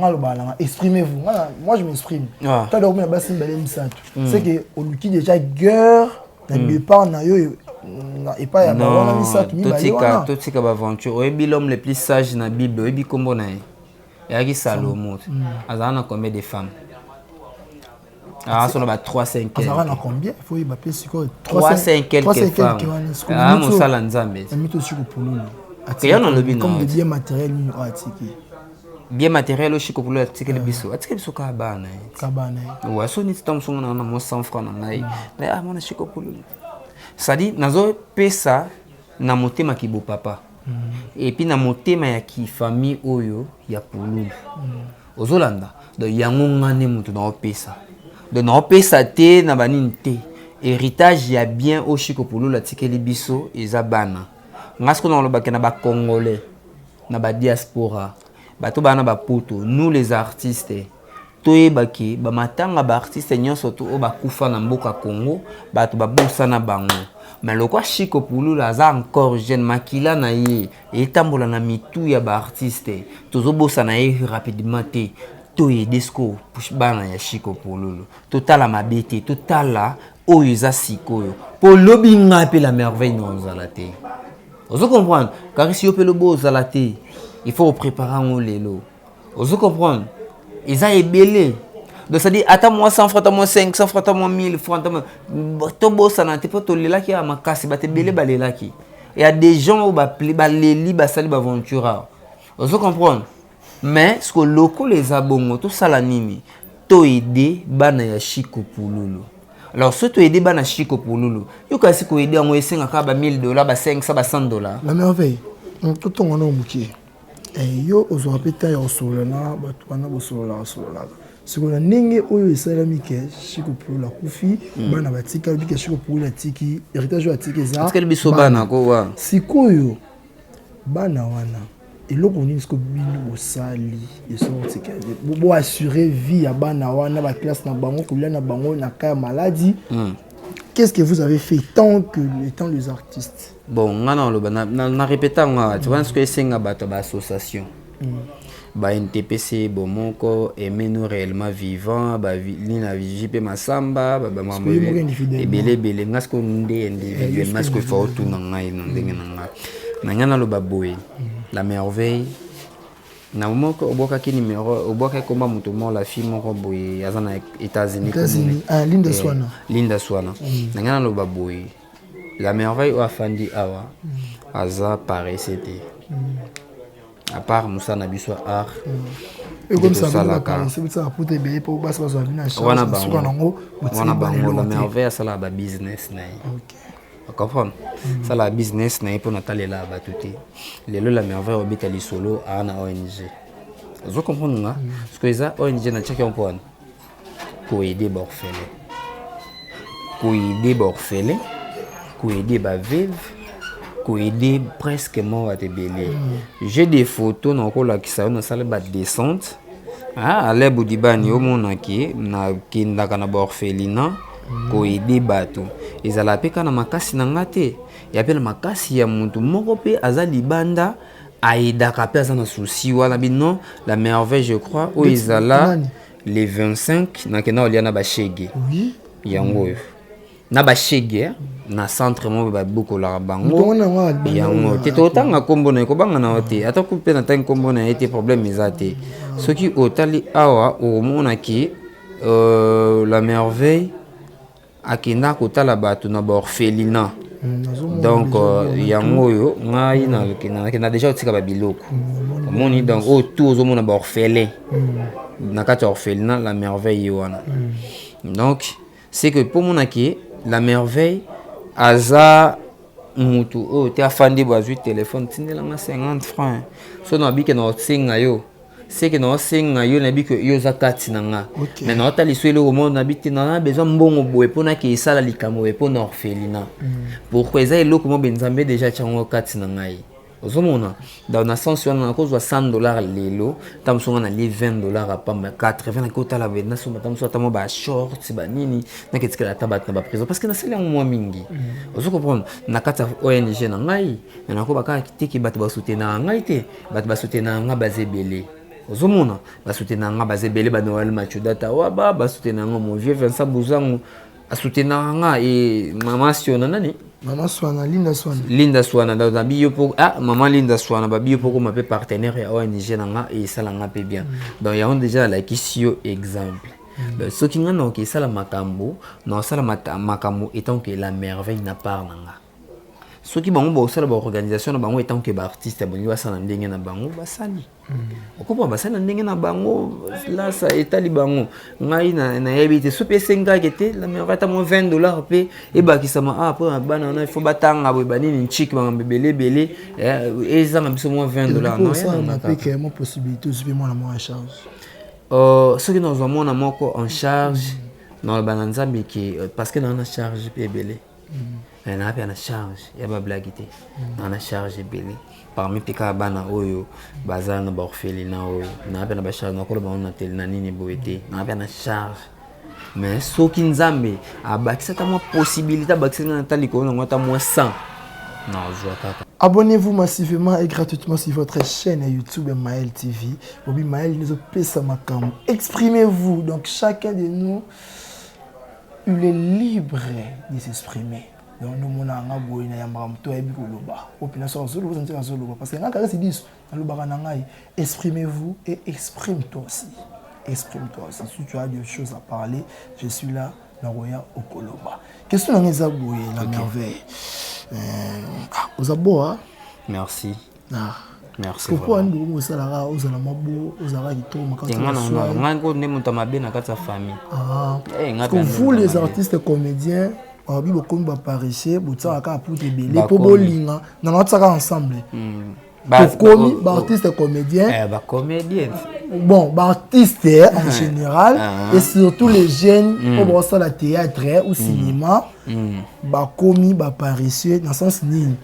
lo balanga exprimez-vous moi je m'exprime toi donc na basi mi balé misato c'est que oluki déjà guerre na départ na yo et pas ya ba misato mi balé wana to tika ba aventure oyebi l'homme le plus sage na Bible oyebi kombo na ye yaki Salomon azana combien de femmes sur le 3-5 quelques. Ça va combien? Il faut y appeler 3-5 quelques femmes. Ah, mon salle en Zambie. Ça met aussi pour nous. Comme des biens matériels, nous articulés. Bien matériel au Chico Pululu article biso. Article biso kabana. Kabana. Ouais, so ni tom so na mo 100 francs na ngai. Mais ah mon Chico Pululu. Ça dit nazo pesa na motema ki bo papa. Et puis na motema ya ki famille oyo ya Pululu. Ozolanda. Do yango ngane mutu na pesa. De non pesa te na banini te héritage ya bien au Chico Pululu atikeli biso eza bana ngasko na lobaka na ba congolais na ba diaspora bato bana ba poto nous les artistes toyebaki ba matanga ba artiste nyonso to o ba kufa na mboka Congo bato ba bosa na bango mais le quoi Chico Pouloulou aza encore jeune makila na ye etambola na mitu ya ba artiste tozobosa na ye rapidement te to edesco bana ya Chico Pouloulou totala mabete totala oyo eza sikoyo po lobi nga pe la merveille non zala te ozo comprendre car si yo pe lobo zala te il faut préparer un lelo ozo comprendre eza ebele. Donc ça dit, attends moi 100 francs, attends moi 500 francs, attends moi 1000 francs, attends moi... Tobo ça n'a pas tout là qui a ma casse, bah te belé balé là qui. Il y a des gens où bah plé bah les li bah sali bah ventura. Vous comprenez? Mais ce que locaux les abongo tout ça la nimi, to aider bana ya Chico Pouloulou. Alors ce to aider bana Chico Pouloulou, yo kasi ko aider en wessing à ba $1000, bah 500, bah $100. La merveille. Tout on a oublié. Et yo ozo apeta yo solo na ba tu kana bo solo la solo la. Ce qu'on a n'engé oyo esalami ke Chico Pouloulou la kufi bana batika bi ke Chico Pouloulou la tiki héritage ya tiki za. Est-ce que biso bana ko wa sikoyo bana wana eloko nini siko bino osali esorti ke bo assurer vie ya bana wana ba classe na bango kulia na bango na cas maladie. Qu'est-ce que vous avez fait tant que étant les artistes? Bon, na répétant tu vois ce que c'est nga bato ba association. Ba NTPC bomoko aimer nous réellement vivant ba lina JP Masamba ba mama ebele ngasko ndé individuel ngasko faut tout na ngai na ndenge na nga ngana lo baboy la merveille na moko oboka ki numéro oboka komba muto mo la fille moko boy azana États-Unis Linda Swana na ngana lo baboy la merveille o afandi awa aza pareil c'était à part Moussa Nabiso art et comme ça c'est ça pour te payer pour passer sur la wana bango la merveille ça la business na OK comprendre ça la business na pour Nathalie là ba tout lelo la merveille obita li solo ana ONG vous comprenez nga parce que ça ONG na chacun point pour aider orphelins pour aider ba veuve pour aider presque mort à te belé. J'ai des photos dans la qui ça na salle ba descente. Ah, ale budibani au mona ki na kinda kana ba orphelinat pour aider bato. Ezala pe kana makasi na ngate. Ya pe na makasi ya muntu moko pe azali banda aida ka pe azana souci wala bino la merveille je crois où ezala les 25 na kena oliana ba shege. Oui. Yango na ba shege na centre mo ba buko la bango yango te totanga kombo na ko banga na ote ata ku pe na tang kombo na été problème ezate ce qui otali awa o mona ki la merveille akina ko tala batu na orphelinat donc yango yo ngai na déjà otika ba biloko moni donc autour zo mona ba orphelin na kati orphelinat la merveille wana donc c'est que pour mon aki la merveille aza mutu o te afandi bazui téléphone tindela nga 50 francs so na bike na otsinga yo c'est que na singa yo na bike yo zakati na nga mais na otali so eloko mo na bite na besoin mbongo boye pona ke isala likambo e pona orphelinat pourquoi eza eloko mo benzambe déjà chango kati na ngai ozomona dans na sens wana ko zo $100 lelo tamsonga na li $20 apamba 80 na kota la bena so tamso tamo ba short ba nini na ketikala tabat na ba prison parce que na sele mo mingi ozo comprendre na kata ONG na ngai na ko baka kitiki bato ba soutenir ngai te bato ba soutenir nga bazebele ozomona ba soutenir nga bazebele ba Noël Machudata wa ba soutenir nga mon vieux Vincent Buzango a soutenir nga et maman siona nani Maman Swana, Linda Swana, dans la bio pour maman Linda Swana, ba bio pour ma partenaire et ONG nanga et ça langa pe bien. Donc il y a déjà la kisio exemple. Ce qui n'ont que ça la makambo, non ça la makambo étant que la merveille n'a pas nanga. Ce qui bango ça la organisation na bango étant que ba artiste aboni wa sana ndenge na bango basali. Okopa basali ndenge na bango là ça etali bango ngai na yebite super senga kete la merveille ta mo $20 pe e ba kisama pour bana na il faut batanga bo banini nchiki ba mbebele bele et ça na biso mo $20 non ça na pe que mo possibilité aussi moi na mo en charge. Ce qui nous amona moko en charge dans le bananzambi qui parce que dans la charge pe belé. On a bien la charge, il y a pas blagueité. On a charge belé. Parmi pika bana oyo, bazar na orphelinat oyo. On a bien la charge, on a quoi on a tel nani ni boité. On a bien la charge. mais soki nzambe abakisa ta mo possibilité abakisa na tali ko na ta mo 100 non je vois pas. Abonnez-vous massivement et gratuitement sur votre chaîne YouTube Maël TV. Bobby Maël nous pèse ma cam. Exprimez-vous. Donc chacun de nous il est libre de s'exprimer. Donc nous mon anga boy na yamba mto ebi koloba. Opina so zo lo nzela zo lo parce que ngaka se dit na lobaka na ngai. Exprimez-vous et exprime-toi aussi. Exprime-toi aussi. Si tu as des choses à parler, je suis là na roya okoloba. Question na ngeza boy la merveille. Aux abois. Merci. Merci. Pourquoi nous sommes là, aux alamabo, aux arabitos, vous les artistes comédiens, vous apparaissez, vous avez un peu de belé, pour bolinga, dans notre ensemble. Artistes comédiens. Bon, artistes en général, et surtout les jeunes, pour voir la théâtre ou cinéma, commis, apparaissent dans le sens ni,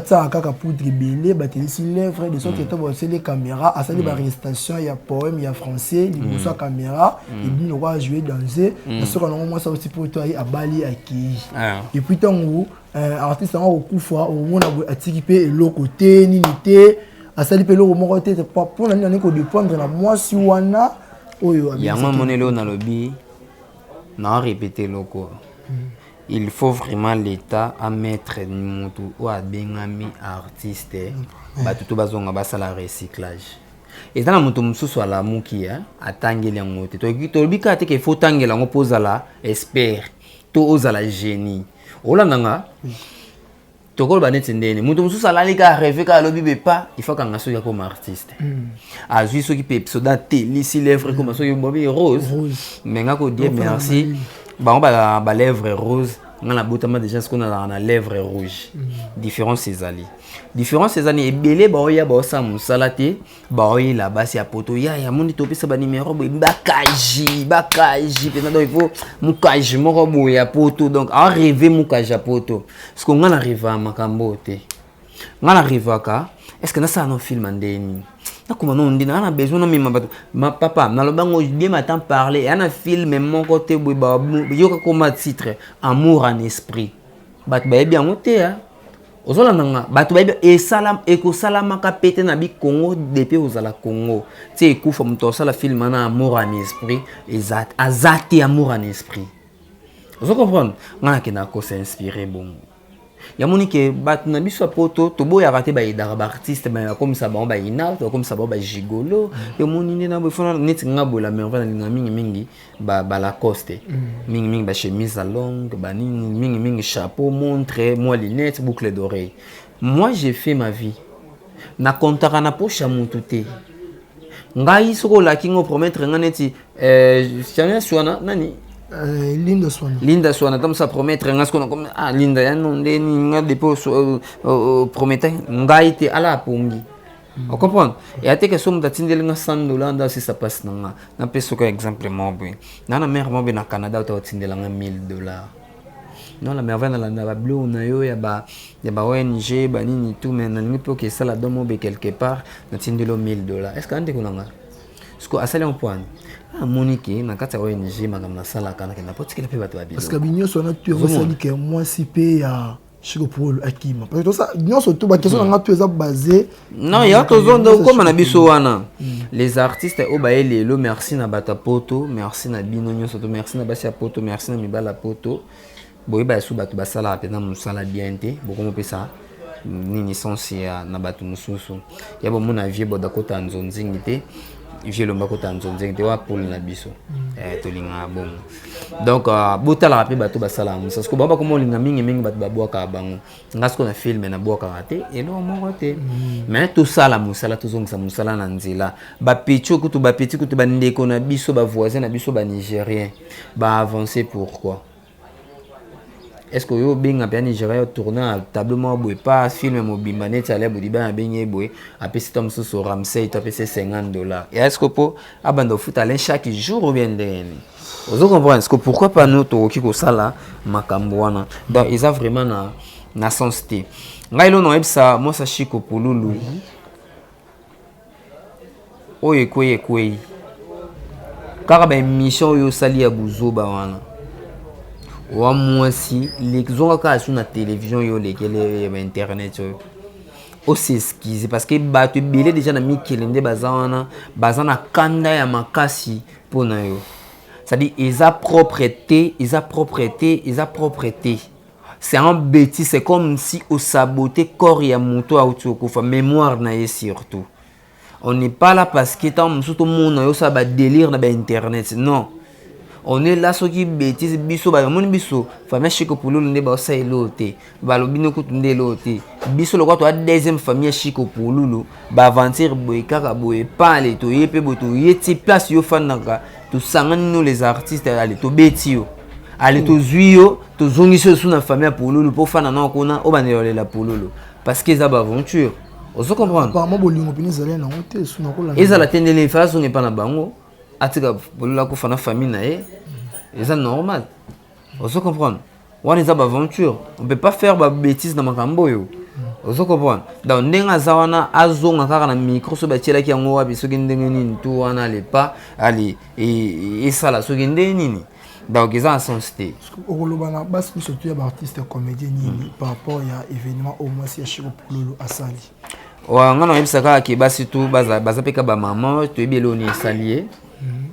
ça a poudre belé, téléphone lèvres, de sorte que les caméras, à cette arrestation, il y a poème, il y a français, il y a caméra, et puis on va jouer, danser, parce qu'on a ça aussi pour toi à Bali, à qui. Et puis tant où artiste en coup fois au monde a équipé l'autre côté, n'unité, à ça peut l'autre côté, c'est pas pour l'année qu'on dépendre la moi si wana. Il y a un moment là dans le lobby, n'a répété l'autre. Il faut vraiment l'État à mettre n'importe ou à bengami artiste, bah tout bazonga basa la recyclage. Et dans la moto mususu ala muki a tangela ngote. To bika te ke faut tangela ngo poza la espère. To oza la génie. Ola nanga. To ko ba netendene. Moto mususu ala lika rêver ka lobi be pas, il faut kanga so ya comme artiste. A juste ceux qui peut soda télé si lèvres comme so yo bobi rose. Mais nga ko dire merci. Bah on ba lèvres rose. On a botama déjà ce qu'on a dans la lèvre rouge. Différence ces alliés. Différence ces années et belé ba oya ba sa musalaté ba oya la base ya poto ya moni topé sa ba numéro bakaji pendant il faut mukaji moko boya poto donc en rêver mukaji poto parce qu'on en arrive à makambo te on arrive à est-ce que na ça no film andeni na comment on dit na besoin na ma papa na lo bango bien matin parler ana film mon côté ba yoka comme titre amour en esprit bat ba bien oté Ozola nanga batu ba e salam e ko salama ka pété na bi Congo depuis ozala Congo tu ekufa muto sala film na amour en esprit exact azati amour en esprit vous comprenez ngana ke na ko s'inspirer bon ya monique batu na biso poto to boya raté ba idara ba artiste ba comme ça ba ina comme ça ba gigolo yo moni na bo fona net ngabo la merveille na mingi ba la coste mingi ba chemise à longue ba mingi chapeau montre moi lunettes boucle d'oreille. Moi j'ai fait ma vie na kontaka na poche mutu te ngai soko la kingo promettre nganeti chanya swana nani Linda Swana comme ça promettre ngas kono comme Linda ya non ndeni nga dépôt promettre ngai te ala pongi. On comprend? Et à tes que somme d'attendre les $100 si ça passe na peso ko exemple mobi. Na mère mobi na Canada tu attendre les $1000. Non la merveille na la bleu na yo ya ba ONG ba nini tout mais na nipo que ça la donne mobi quelque part na attendre les $1000. Est-ce que ande kunanga? Parce que à ça on point. Monique na kata ONG magam sala kana ke na potikela pe bato babilo. Parce que binyo sona tu resali que moi si pe ya Chico pour Akima. Parce que ça non surtout ba question na tu eza basé. Non, il y a toujours comme na biso wana. Les artistes o ba elelo merci na bata poto, merci na bino nyo surtout merci na basi ya poto, merci na mibala poto. Boye ba su bato basala pe na musala bien te, boko mo pesa nini sensi ya na bato mususu. Ya bo mona vie bo dakota nzonzingi te. J'ai le mbako tanzonze te wa pour la biso tolinga bon donc botala rapé bato basala parce que baba comme linga mingi bato babwaka bango ngasko na film na bwaka raté et non mo raté mais tout ça la musala tozongisa musala na nzela ba petit kutu ba ndeko na biso ba voisin na biso ba nigérien ba avancer pourquoi. Est-ce que vous bien à Nigeria tourner un tableau moi pas film mobimba net aller bodi ba benye boy après c'est comme ça sur Ramsey tu as $50 et est-ce que pour abando foot aller chaque jour ou bien dernier vous comprenez est-ce que pourquoi pas nous to kiko sala makambo wana donc ils ont vraiment na sens té ngai lo no ebsa moi sa Chico Pululu oye koye Car ben mission yo sali ya buzoba wana. Wa mwasi les zonga ka sur na télévision yo lesquels internet yo. O s'excuser parce que ba tu belé déjà na mikelende bazana kanda ya makasi pona yo. C'est-à-dire ils a propreté. C'est un bêtise, c'est comme si on sabotait corps et moto à autour, mémoire na surtout. On n'est pas là parce que tout le monde a un délire dans internet. Non. On est là, ce qui est bêtise, biso, famille Chico Pouloulou, ne ba sa elote, ba lobino kutunde elote. Biso le quoi deuxième famille Chico Pouloulou, ba aventure boy kaka boy parler to yepe boto yeti place yo fanaka, to sangani nous les artistes aller to betio. Aller to zuyo, to zongiso sous na famille Pouloulou pour faire na kona o banele la Pouloulou parce que ça ba aventure. On se comprend. Apparemment bolingo pinizale na honte sous na kola. Eza la tende les façons n'est pas na bango. Atika Pouloulou ko fana famille na e. C'est normal. On se comprend. On est à aventure. On ne peut pas faire des bêtises dans ma cambo. On se comprend. Dans n'enga zawana azonga kaka na micro so batiela ki yango wapi so kende nini tout wana le pas ali et ça la so kende nini. Donc ils ont sens té. Okolobana basi surtout ya artiste comédien nini par rapport à événement au moins si Chico Pouloulou asali. Wa ngana yebisaka ki basi tout baza peka ba maman to ebelo ni salier.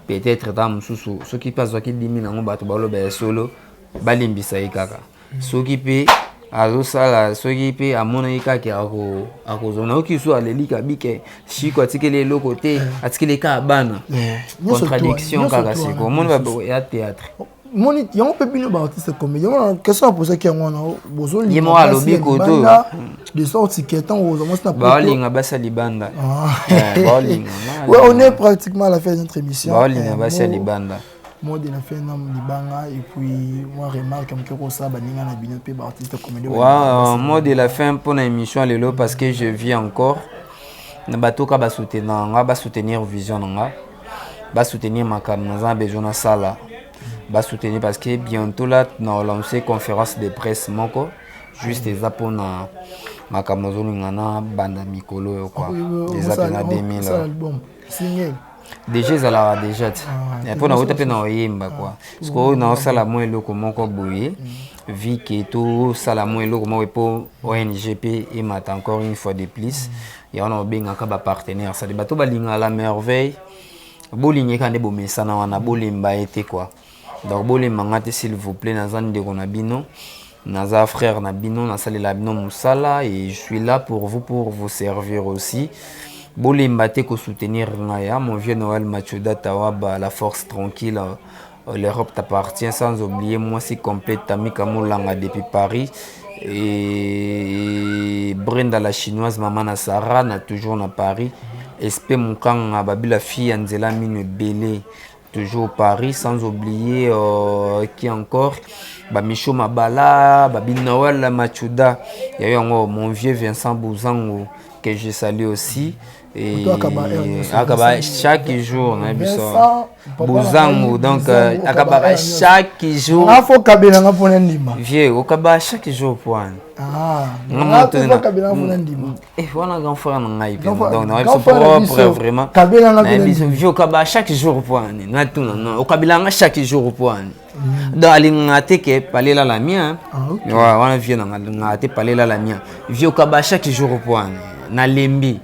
Peut-être dans mususu ce qui passe qui dimi na ngomba to balo ba solo balimbisa ikaka ce qui peut azo sala ce qui peut amona ikaka ako zona okisu alelika bike shiko atikele lo côté atikele ka bana contradiction kaka c'est comment va ya théâtre moni yango pe bino ba artiste comédien on question à poser qui ngona bozo li mo alobi koto de sorte que tant aux hommes na ba linga basa libanda ba linga ouais on est pratiquement à la fin de notre émission ba linga basa libanda moi de la fin na libanga et puis moi remarque comme que ça ba ninga na bino pe ba artiste comédien ouais moi de la fin pour l'émission lelo parce que je vis encore na batoka ba soutenir vision nga ba soutenir makamna besoin na sala va soutenir parce que bientôt là on lancé conférence de presse moko juste ça pour na makamozo ngana banda mikolo quoi des appels à 2000 album single déjà ça la déjà et pour na otape na oyemba quoi parce que na sala mo eloko moko boye vu que tout sala mo eloko mo pour ONGP et mat encore une fois de plus et on a benga ka ba partenaire ça de bato balinga la merveille bolinye kande bo mesana wana bolimba été quoi. Donc bolé mangate s'il vous plaît nazan de konabino naza frère nabino nasali la bino musala et je suis là pour vous servir aussi. Bolé mbate ko soutenir ngaya mon vieux Noël Machuda Tawaba la force tranquille l'Europe t'appartient sans oublier moi si complète Tamika Moulanga depuis Paris et Brenda la chinoise maman na Sarah na toujours na Paris espé mon kanga babi la fille Anzela mine belé toujours Paris, sans oublier qui encore Micho Mabala, Babi Noël Machuda, il y a eu mon vieux Vincent Bouzango que je salue aussi. Et chaque jour, Bouzango, donc chaque jour. Vieux, au Kaba chaque jour pour voilà grand frère donc propre vraiment vieux Kaba chaque jour pour au Kabila chaque jour pour dans alingate que parler là la mien voilà vieux ngate parler là la mien vieux Kaba chaque jour pour na lembi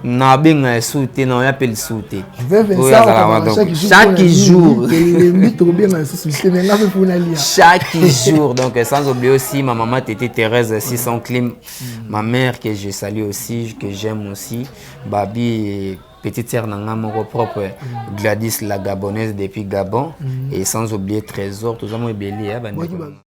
na benga souté na appelle souté chaque jour chaque jour donc sans oublier aussi ma maman Tété Thérèse 600 clim ma mère que je salue aussi que j'aime aussi Babi petite sœur nanga mon propre Gladys la gabonaise depuis Gabon et sans oublier Trésor tout ça moi belé